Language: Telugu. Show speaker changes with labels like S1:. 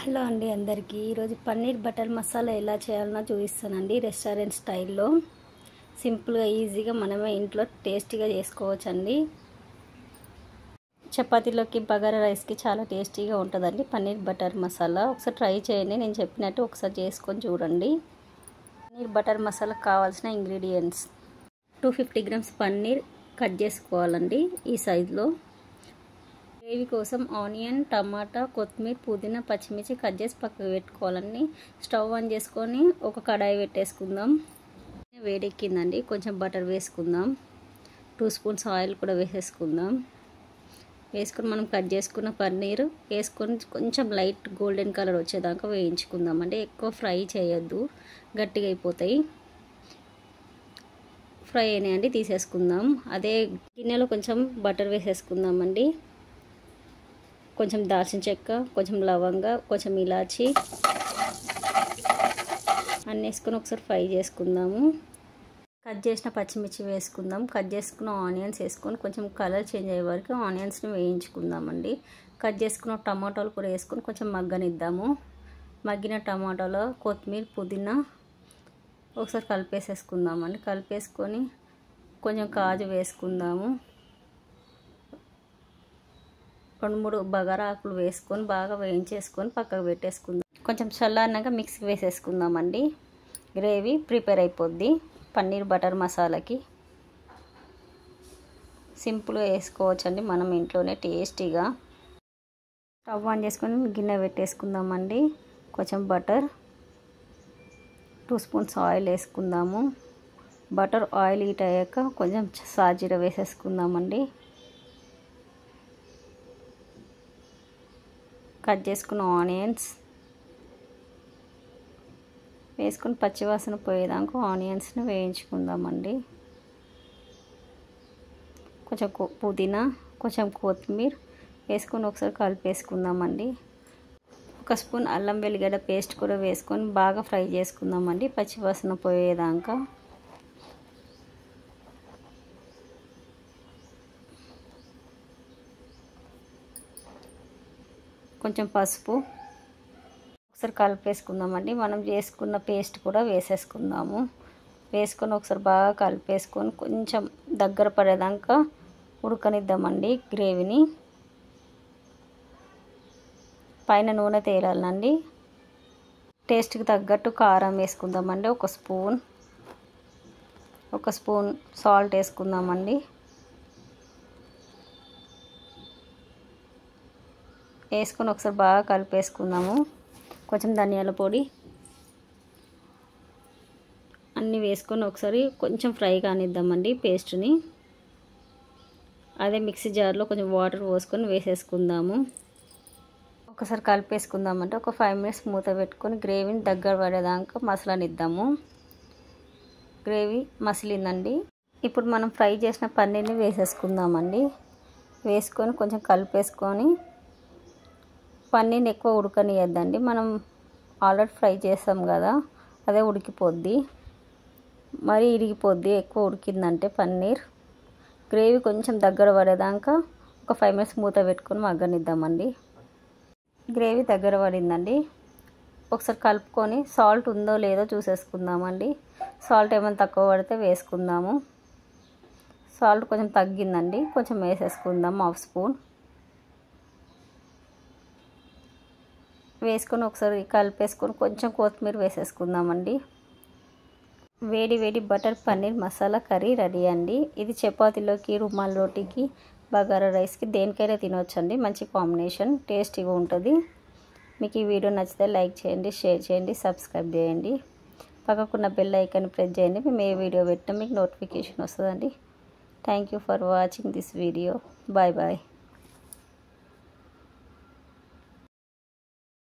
S1: హలో అండి అందరికీ ఈరోజు పన్నీర్ బటర్ మసాలా ఎలా చేయాలనో చూపిస్తానండి. రెస్టారెంట్ స్టైల్లో సింపుల్గా ఈజీగా మనమే ఇంట్లో టేస్టీగా చేసుకోవచ్చండి. చపాతీలోకి బగారా రైస్కి చాలా టేస్టీగా ఉంటుందండి పన్నీర్ బటర్ మసాలా. ఒకసారి ట్రై చేయండి, నేను చెప్పినట్టు ఒకసారి చేసుకొని చూడండి. పన్నీర్ బటర్ మసాలా కావాల్సిన ఇంగ్రీడియంట్స్: 250 గ్రామ్స్ పన్నీర్ కట్ చేసుకోవాలండి ఈ సైజులో. గ్రేవీ కోసం ఆనియన్, టమాటా, కొత్తిమీర, పుదీనా, పచ్చిమిర్చి కట్ చేసి పక్కకు పెట్టుకోవాలండి. స్టవ్ ఆన్ చేసుకొని ఒక కడాయి పెట్టేసుకుందాం. వేడెక్కిందండి, కొంచెం బటర్ వేసుకుందాం. 2 స్పూన్స్ ఆయిల్ కూడా వేసేసుకుందాం. వేసుకొని మనం కట్ చేసుకున్న పన్నీర్ వేసుకొని కొంచెం లైట్ గోల్డెన్ కలర్ వచ్చేదాకా వేయించుకుందాం. అంటే ఎక్కువ ఫ్రై చేయొద్దు, గట్టిగా అయిపోతాయి. ఫ్రై అయినాయండి, తీసేసుకుందాం. అదే గిన్నెలో కొంచెం బటర్ వేసేసుకుందామండి. కొంచెం దాల్చిన చెక్క, కొంచెం లవంగ, కొంచెం ఇలాచి అన్నీ వేసుకొని ఒకసారి ఫ్రై చేసుకుందాము. కట్ చేసిన పచ్చిమిర్చి వేసుకుందాం. కట్ చేసుకున్న ఆనియన్స్ వేసుకొని కొంచెం కలర్ చేంజ్ అయ్యే వరకు ఆనియన్స్ని వేయించుకుందామండి. కట్ చేసుకున్న టమాటాలు కూడా వేసుకొని కొంచెం మగ్గనిద్దాము. మగ్గిన టమాటాలో కొత్తిమీర, పుదీనా ఒకసారి కలిపేసేసుకుందామండి. కలిపేసుకొని కొంచెం కాజు వేసుకుందాము. 2-3 బగారా ఆకులు వేసుకొని బాగా వేయించేసుకొని పక్కకు పెట్టేసుకుందాం. కొంచెం చల్లారినాక మిక్సీకి వేసేసుకుందామండి. గ్రేవీ ప్రిపేర్ అయిపోద్ది పన్నీర్ బటర్ మసాలాకి. సింపుల్గా వేసుకోవచ్చండి మనం ఇంట్లోనే టేస్టీగా. స్టవ్ ఆన్ చేసుకొని గిన్నె పెట్టేసుకుందామండి. కొంచెం బటర్, 2 స్పూన్స్ ఆయిల్ వేసుకుందాము. బటర్ ఆయిల్ హీట్ అయ్యాక కొంచెం సాజీర వేసేసుకుందామండి. కట్ చేసుకున్న ఆనియన్స్ వేసుకొని పచ్చివాసన పోయేదాకా ఆనియన్స్ని వేయించుకుందామండి. కొంచెం పుదీనా, కొంచెం కొత్తిమీర వేసుకొని ఒకసారి కలిపేసుకుందామండి. 1 స్పూన్ అల్లం వెల్లిగడ్డ పేస్ట్ కూడా వేసుకొని బాగా ఫ్రై చేసుకుందామండి పచ్చివాసన పోయేదాకా. కొంచెం పసుపు ఒకసారి కలిపేసుకుందామండి. మనం చేసుకున్న పేస్ట్ కూడా వేసేసుకుందాము. వేసుకొని ఒకసారి బాగా కలిపేసుకొని కొంచెం దగ్గర పడేదాకా ఉడకనిద్దామండి గ్రేవీని. పైన నూనె తేలాలండి. టేస్ట్కి తగ్గట్టు కారం వేసుకుందామండి. 1 స్పూన్ సాల్ట్ వేసుకుందామండి. వేసుకొని ఒకసారి బాగా కలిపేసుకుందాము. కొంచెం ధనియాల పొడి అన్నీ వేసుకొని ఒకసారి కొంచెం ఫ్రై కానిద్దామండి పేస్ట్ని. అదే మిక్సీ జార్లో కొంచెం వాటర్ పోసుకొని వేసేసుకుందాము. ఒకసారి కలిపేసుకుందామంటే ఒక 5 మినిట్స్ మూత పెట్టుకొని గ్రేవీని దగ్గర పడేదాకా మసలనిద్దాము. గ్రేవీ మసిలిందండి. ఇప్పుడు మనం ఫ్రై చేసిన పన్నీర్ని వేసేసుకుందామండి. వేసుకొని కొంచెం కలిపేసుకొని పన్నీర్ని ఎక్కువ ఉడకనియద్దండి. మనం ఆల్రెడీ ఫ్రై చేస్తాం కదా, అదే ఉడికిపోద్ది, మరీ ఇరిగిపోద్ది ఎక్కువ ఉడికిందంటే పన్నీర్. గ్రేవీ కొంచెం దగ్గర పడేదాకా ఒక 5 మినిట్స్ మూత పెట్టుకొని మగ్గనిద్దామండి. గ్రేవీ దగ్గర పడిందండి. ఒకసారి కలుపుకొని సాల్ట్ ఉందో లేదో చూసేసుకుందామండి. సాల్ట్ ఏమైనా తక్కువ పడితే వేసుకుందాము. సాల్ట్ కొంచెం తగ్గిందండి, కొంచెం వేసేసుకుందాం. 1/2 స్పూన్ వేసుకొని ఒకసారి కలిపేసుకొని కొంచెం కొత్తిమీర వేసేసుకుందామండి. వేడి వేడి butter paneer masala curry ready అండి. ఇది చపాతీలోకి, రుమాల్ రోటీకి, బగారా రైస్కి దేనికైనా తినవచ్చండి. మంచి కాంబినేషన్, టేస్టీగా ఉంటుంది. మీకు ఈ వీడియో నచ్చితే లైక్ చేయండి, షేర్ చేయండి, సబ్స్క్రైబ్ చేయండి. పక్కకున్న బెల్ ఐకాన్ ప్రెస్ చేయండి. మేము ఏ వీడియో పెట్టినా మీకు నోటిఫికేషన్ వస్తుందండి. Thank you for watching this video. Bye bye.